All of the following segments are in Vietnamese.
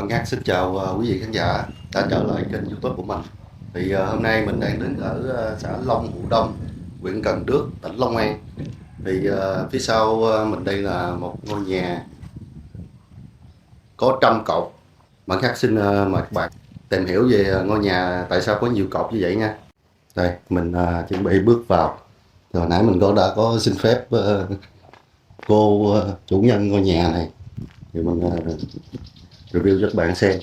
Bạn Hát xin chào quý vị khán giả đã trở lại kênh YouTube của mình. Thì hôm nay mình đang đứng ở xã Long Hữu Đông, huyện Cần Đước, tỉnh Long An. Thì phía sau mình đây là một ngôi nhà có trăm cột. Bạn Hát xin mời các bạn tìm hiểu về ngôi nhà tại sao có nhiều cột như vậy nha. Đây mình chuẩn bị bước vào. Thì hồi nãy mình đã có xin phép cô chủ nhân ngôi nhà này thì mình review cho các bạn xem.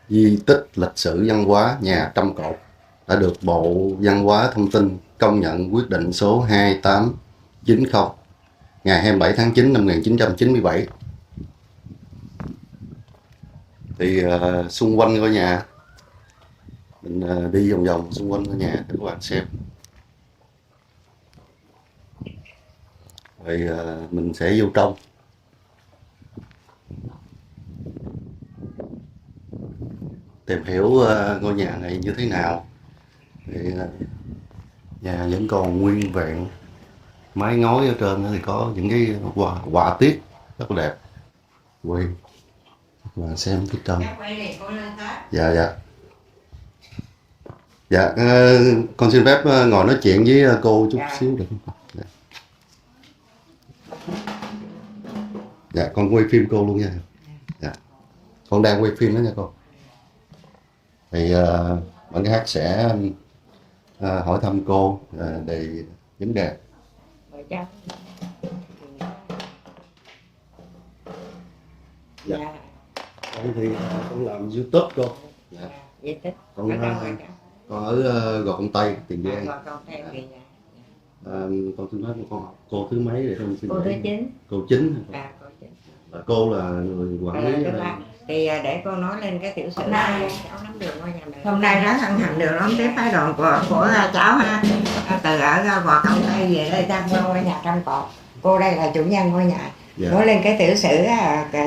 Di tích lịch sử văn hóa nhà trăm cột đã được Bộ Văn hóa Thông tin công nhận quyết định số 2890 ngày 27 tháng 9 năm 1997. Thì xung quanh ngôi nhà mình đi vòng vòng xung quanh ngôi nhà để các bạn xem. Rồi mình sẽ vô trong. Tìm hiểu ngôi nhà này như thế nào. Thì nhà vẫn còn nguyên vẹn, mái ngói ở trên thì có những cái họa tiết rất là đẹp. Quay và xem phía trong. Dạ dạ. Dạ con xin phép ngồi nói chuyện với cô chút xíu được không? Dạ con quay phim cô luôn nha. Dạ. Con đang quay phim đó nha cô. Thì bạn Hát sẽ hỏi thăm cô về vấn đề. Dạ. Con thì con làm YouTube cô. Dạ. Con ở Gò Công Tây, Tiền Giang. Con xin nói con học cô thứ mấy để con xin. Cô thứ 9. Cô 9. Cô 9. Và cô là người quản lý ở đây. Thì để cô nói lên cái tiểu sử này, cháu nắm đường ngôi nhà mình. Hôm nay rất hân hạnh được đón tiếp phái đoàn của cháu ha, từ ở Gò Công Tây về đây tham quan ngôi nhà trăm cột. Cô đây là chủ nhân ngôi nhà. Dạ. Nói lên cái tiểu sử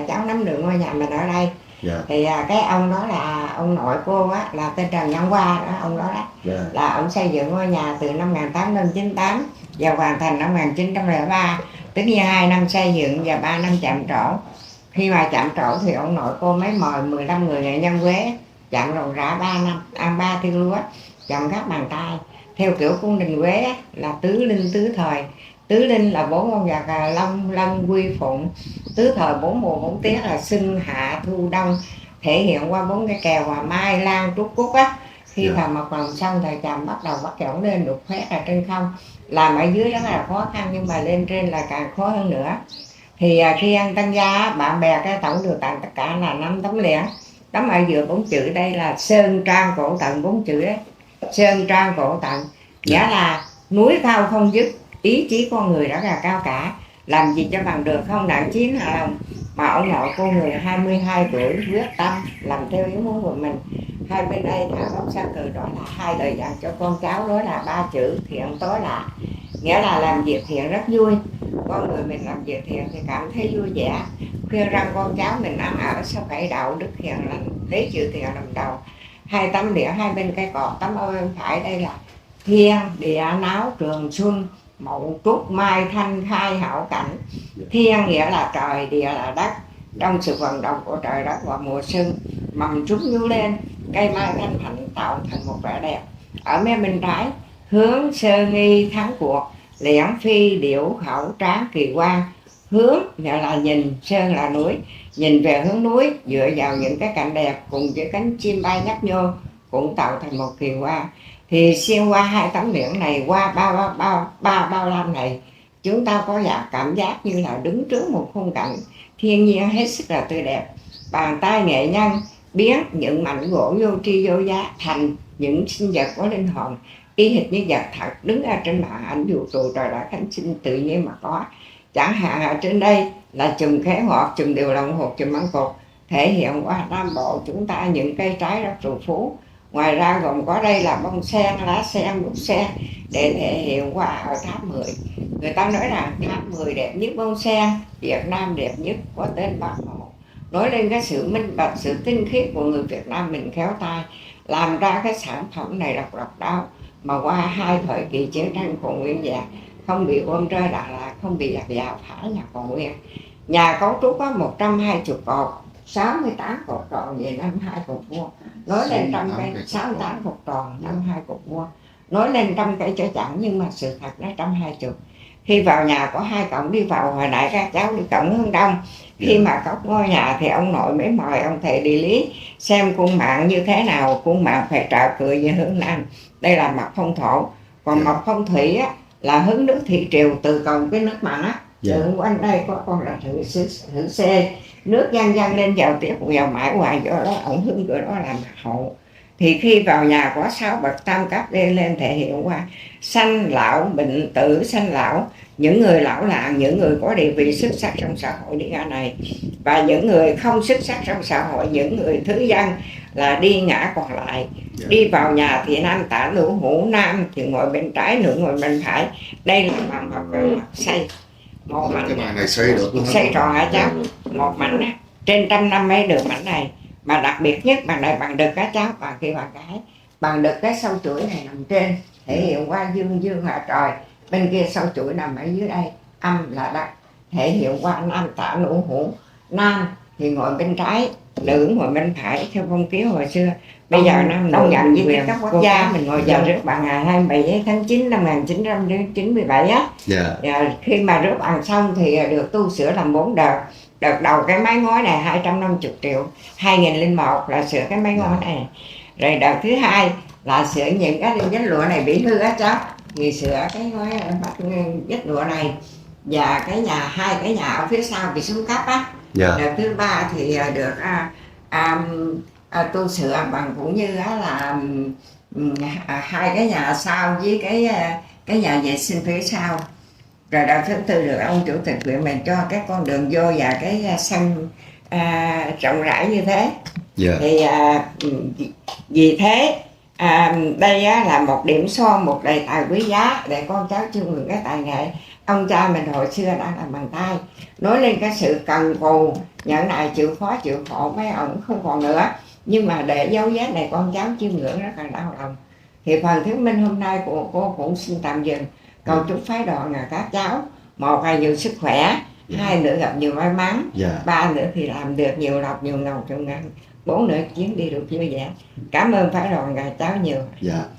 cháu nắm được ngôi nhà mình ở đây. Dạ. Thì cái ông đó là ông nội cô á, là tên Trần Nhân Hoa đó, ông đó đó. Dạ. Là ông xây dựng ngôi nhà từ năm 1898 và hoàn thành năm 1903, tức như 2 năm xây dựng và 3 năm chạm trổ. Khi mà chạm trổ thì ông nội cô mới mời 15 người nghệ nhân Quế chạm ròng rã 3 năm, ăn 3 thiên lúa, chạm khắc bằng tay. Theo kiểu cung đình Quế là tứ linh tứ thời. Tứ linh là 4 con vật long lân quy phụng, tứ thời 4 mùa 4 tiết là xuân hạ thu đông, thể hiện qua 4 cái kèo và mai lan trúc cúc á. Khi thờ mặt bằng xong thầy trầm bắt đầu bắt chổng lên đục khoét ở trên không, làm ở dưới rất là khó khăn nhưng mà lên trên là càng khó hơn nữa. Thì khi ăn tăng gia bạn bè cái tổng được tặng tất cả là 5 tấm liễn. Tấm ở giữa 4 chữ đây là sơn trang cổ tận, 4 chữ đấy, sơn trang cổ tận, nghĩa là núi cao không dứt, ý chí con người rất là cao cả, làm gì cho bằng được, không nặng chín hạ lòng. Mà ông nội cô người 22 tuổi quyết tâm làm theo ý muốn của mình. Hai bên đây thả góc xa cừ đó là 2 lời dặn cho con cháu, đó là 3 chữ thiện tối lạ, nghĩa là làm việc thiện rất vui. Con người mình làm việc thiện thì cảm thấy vui vẻ, khuyên rằng con cháu mình ăn ở sao phải đạo đức hiền lành, lấy chữ thiện làm đầu. 2 tấm đĩa hai bên cây cọt, tấm ở bên phải đây là thiên địa náo trường xuân, mậu trúc mai thanh khai hảo cảnh. Thiên nghĩa là trời, địa là đất. Trong sự vận động của trời đất vào mùa xuân, mầm trúc nhú lên, cây mai thanh thảnh tạo thành một vẻ đẹp. Ở mé bên trái hướng sơ nghi thắng cuộc, liễn phi điểu khẩu tráng kỳ quan. Hướng nghĩa là nhìn, sơn là núi, nhìn về hướng núi dựa vào những cái cảnh đẹp cùng với cánh chim bay nhấp nhô cũng tạo thành một kỳ quan. Thì xuyên qua 2 tấm liễn này, qua bao lam này, chúng ta có cảm giác như là đứng trước một khung cảnh thiên nhiên hết sức là tươi đẹp. Bàn tay nghệ nhân biến những mảnh gỗ vô tri vô giá thành những sinh vật có linh hồn, y hệt như vật thật đứng ở trên màn ảnh vũ trụ trời đã khánh sinh tự nhiên mà có. Chẳng hạn ở trên đây là chùm khế hoạt, chùm điều lòng hột, chùm măng cột, thể hiện qua Nam Bộ chúng ta những cây trái rất trù phú. Ngoài ra gồm có đây là bông sen, lá sen, bút sen để thể hiện qua ở tháp 10. Người ta nói rằng tháp 10 đẹp nhất bông sen, Việt Nam đẹp nhất có tên Bác Hồ. Nói lên cái sự minh bạch, sự tinh khiết của người Việt Nam mình khéo tay làm ra cái sản phẩm này độc đáo mà qua 2 thời kỳ chiến tranh của Nguyễn Giảng không bị bom rơi Đà Lạt, không bị giặc vào phá nhà còn nguyên. Nhà cấu trúc có 120 cột, 68 cột tròn về 52 cột vuông, nói lên 100 cây, 68 cột tròn 52 cột vuông, nói lên 100 cây cho chẳng, nhưng mà sự thật nó 120. Khi vào nhà có 2 cổng đi vào, hồi nãy các cháu đi cổng hướng đông. Khi mà cổng ngôi nhà thì ông nội mới mời ông thầy địa lý xem cung mạng như thế nào. Cung mạng phải trợ cửa về hướng nam, đây là mặt phong thổ. Còn mặt phong thủy á, là hướng nước thủy triều từ cầu cái nước mặn á, từ quanh đây có con là thử C, nước dâng lên vào tiếp vào mãi hoài, do đó ổng hướng cửa đó là mặt hậu. Thì khi vào nhà có 6 bậc tam cấp lên thể hiện qua sanh lão bệnh tử. Sanh lão, những người lão làng, những người có địa vị xuất sắc trong xã hội đi ra này, và những người không xuất sắc trong xã hội, những người thứ dân là đi ngã còn lại. Đi vào nhà thì nam tả nữ hữu, nam thì ngồi bên trái, nữ ngồi bên phải. Đây là bằng mặt xây một mảnh. Cái bàn này xây được luôn, xây tròn hả cháu? Một mảnh á, trên 100 năm mới được mảnh này. Mà đặc biệt nhất bằng này bằng đực các cháu, bằng kia bằng cái bằng đực cái sâu chuỗi này nằm trên, thể hiện qua dương dương là trời, bên kia sâu chuỗi nằm ở dưới đây, âm là đất, thể hiện qua nam tả nữ hữu. Nam thì ngồi bên trái, nữ ngồi bên phải theo phong kiến hồi xưa. Bây giờ Nam công nhận với các quốc gia mình ngồi vào rước bằng ngày 27 tháng 9 năm 1997 á. Khi mà rước bằng xong thì được tu sửa làm 4 đợt. Đợt đầu cái mái ngói này 250 triệu, 2001 là sửa cái mái ngói này. Rồi đợt thứ hai là sửa những cái vách lụa này bị hư á cháu, thì sửa cái ngói vách lụa này. Và cái nhà, 2 cái nhà ở phía sau bị xuống cấp á. Đợt thứ ba thì được tu sửa bằng cũng như là 2 cái nhà sau với cái nhà vệ sinh phía sau. Rồi đợt thứ tư được ông chủ tịch huyện mình cho cái con đường vô và cái sân rộng rãi như thế. Thì vì thế đây là một điểm son, một đề tài quý giá để con cháu chiêm ngưỡng cái tài nghệ. Ông cha mình hồi xưa đã làm bằng tay, nói lên cái sự cần cù, nhận này chịu khó chịu khổ, mấy ông không còn nữa. Nhưng mà để dấu vết này con cháu chiêm ngưỡng rất là đau lòng. Thì phần thuyết minh hôm nay của cô cũng xin tạm dừng. Cầu chúc phái đoàn là các cháu, 1 là nhiều sức khỏe, 2 nữa gặp nhiều may mắn, 3 nữa thì làm được nhiều lộc nhiều ngầu trong ngành, 4 nữa chuyến đi được vui vẻ. Cảm ơn phái đoàn và cháu nhiều.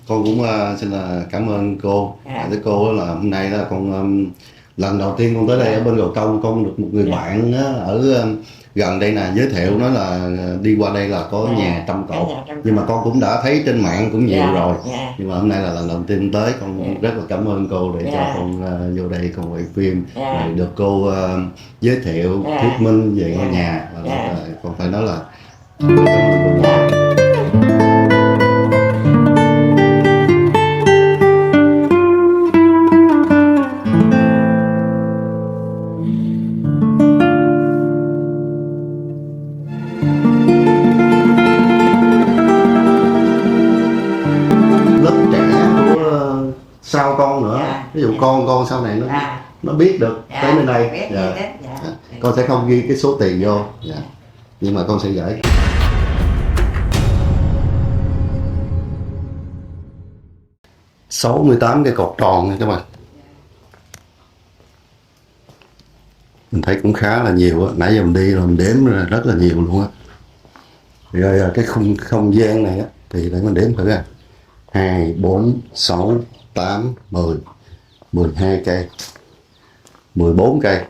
Con cũng xin là cảm ơn cô. Với cô là hôm nay là con lần đầu tiên con tới đây ở bên Gò Công, con được một người bạn ở gần đây nè giới thiệu, nói là đi qua đây là có nhà trăm cột. Nhưng mà con cũng đã thấy trên mạng cũng nhiều rồi, nhưng mà hôm nay là lần đầu tiên tới. Con rất là cảm ơn cô để cho con vô đây con quay phim, rồi được cô giới thiệu thuyết minh về ngôi nhà. Con phải nói là cảm ơn cô. Sau con nữa, ví dụ con sau này nó biết được tới bên đây, con sẽ không ghi cái số tiền vô, nhưng mà con sẽ gửi. – 68 cái cột tròn nha các bạn. Mình thấy cũng khá là nhiều á, nãy giờ mình đi rồi mình đếm rất là nhiều luôn á. Rồi cái không gian này á thì để mình đếm thử 2, 4, 6, 8, 10, 12 cây, 14 cây.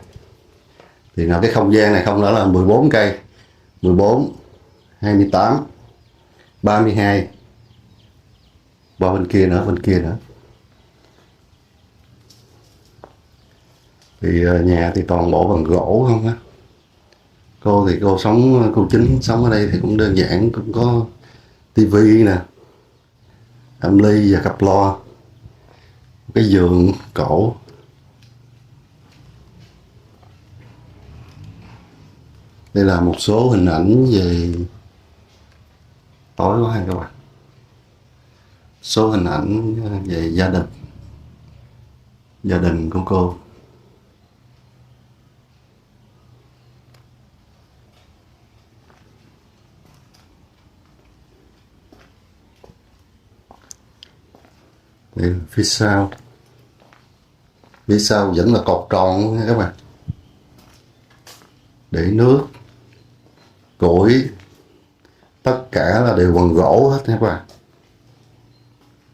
Thì nào cái không gian này không nữa là 14 cây, 14, 28, 32, qua bên kia nữa. Thì nhà thì toàn bộ bằng gỗ không á. Cô thì cô chính sống ở đây thì cũng đơn giản, cũng có tivi nè, âm ly và cặp loa, cái giường cổ. Đây là một số hình ảnh về tối quá ha các bạn. Số hình ảnh về gia đình của cô. Đây là phía sau. phía sau vẫn là cột tròn nha các bạn, để nước, củi, tất cả là đều bằng gỗ hết nha các bạn.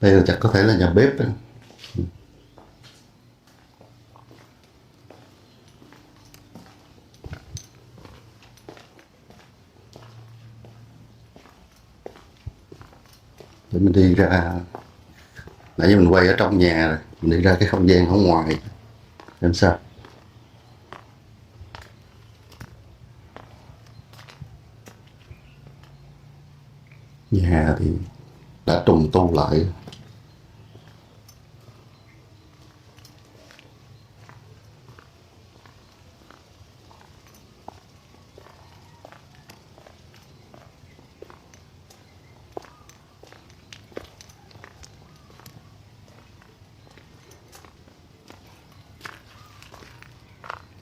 Đây là chắc có thể là nhà bếp đó. Để mình đi ra, nãy giờ mình quay ở trong nhà rồi, mình đi ra cái không gian ở ngoài xem sao. Nhà thì đã trùng tu lại.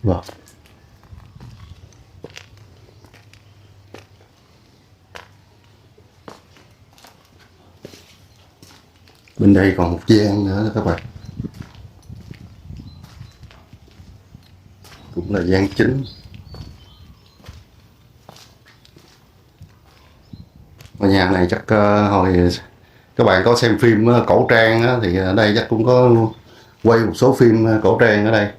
Vâng. Bên đây còn một gian nữa các bạn, cũng là gian chính. Ngôi nhà này chắc hồi các bạn có xem phim cổ trang á, thì ở đây chắc cũng có quay một số phim cổ trang ở đây.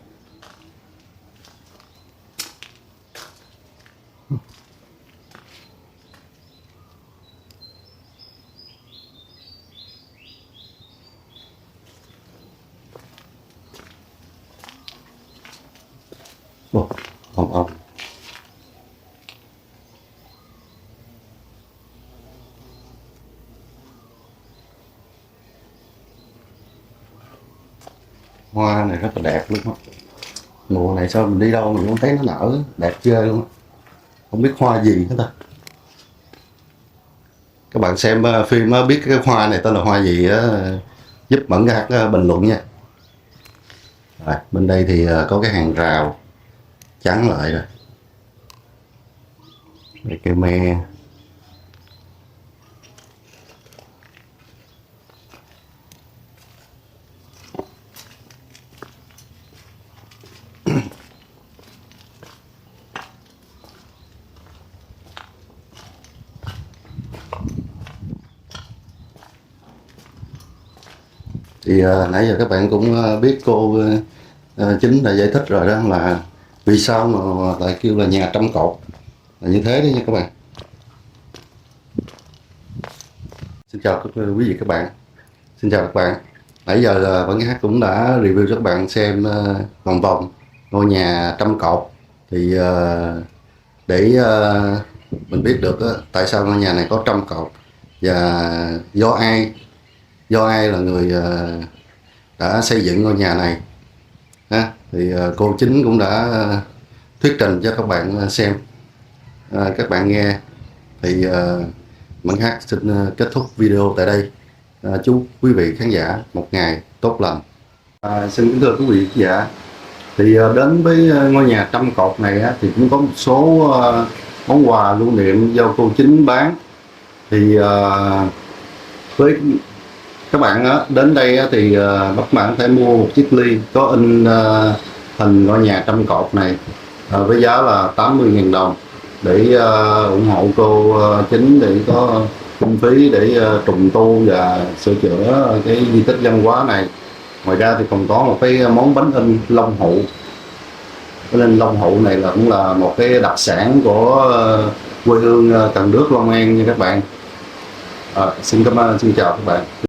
Ông hoa này rất là đẹp luôn á. Mùa này sao mình đi đâu mình cũng thấy nó nở đẹp ghê luôn á. Không biết hoa gì hết ta. Các bạn xem phim biết cái hoa này tên là hoa gì á, giúp Mẫn Gác bình luận nha. Rồi, bên đây thì có cái hàng rào chắn lại rồi. Đây cây me. Thì nãy giờ các bạn cũng biết cô Chính đã giải thích rồi đó, là vì sao mà lại kêu là nhà trăm cột là như thế đấy nha các bạn. Xin chào quý vị các bạn. Xin chào các bạn. Nãy giờ Mẫn Gác cũng đã review cho các bạn xem vòng vòng ngôi nhà trăm cột. Thì để mình biết được tại sao ngôi nhà này có trăm cột và do ai là người đã xây dựng ngôi nhà này ha, thì cô Chính cũng đã thuyết trình cho các bạn xem, các bạn nghe. Thì Mẫn Gác xin kết thúc video tại đây. Chúc quý vị khán giả một ngày tốt lành. Xin kính thưa quý vị khán giả, thì đến với ngôi nhà trăm cột này thì cũng có một số món quà lưu niệm do cô Chính bán. Thì với các bạn đến đây thì các bạn thể mua một chiếc ly có in hình ngôi nhà trăm cột này với giá là 80.000 đồng để ủng hộ cô Chính, để có kinh phí để trùng tu và sửa chữa cái di tích văn hóa này. Ngoài ra thì còn có một cái món bánh in long hụ. Bánh in long hụ này là cũng là một cái đặc sản của quê hương Cần Đước, Long An nha các bạn. Xin cảm ơn, xin chào các bạn.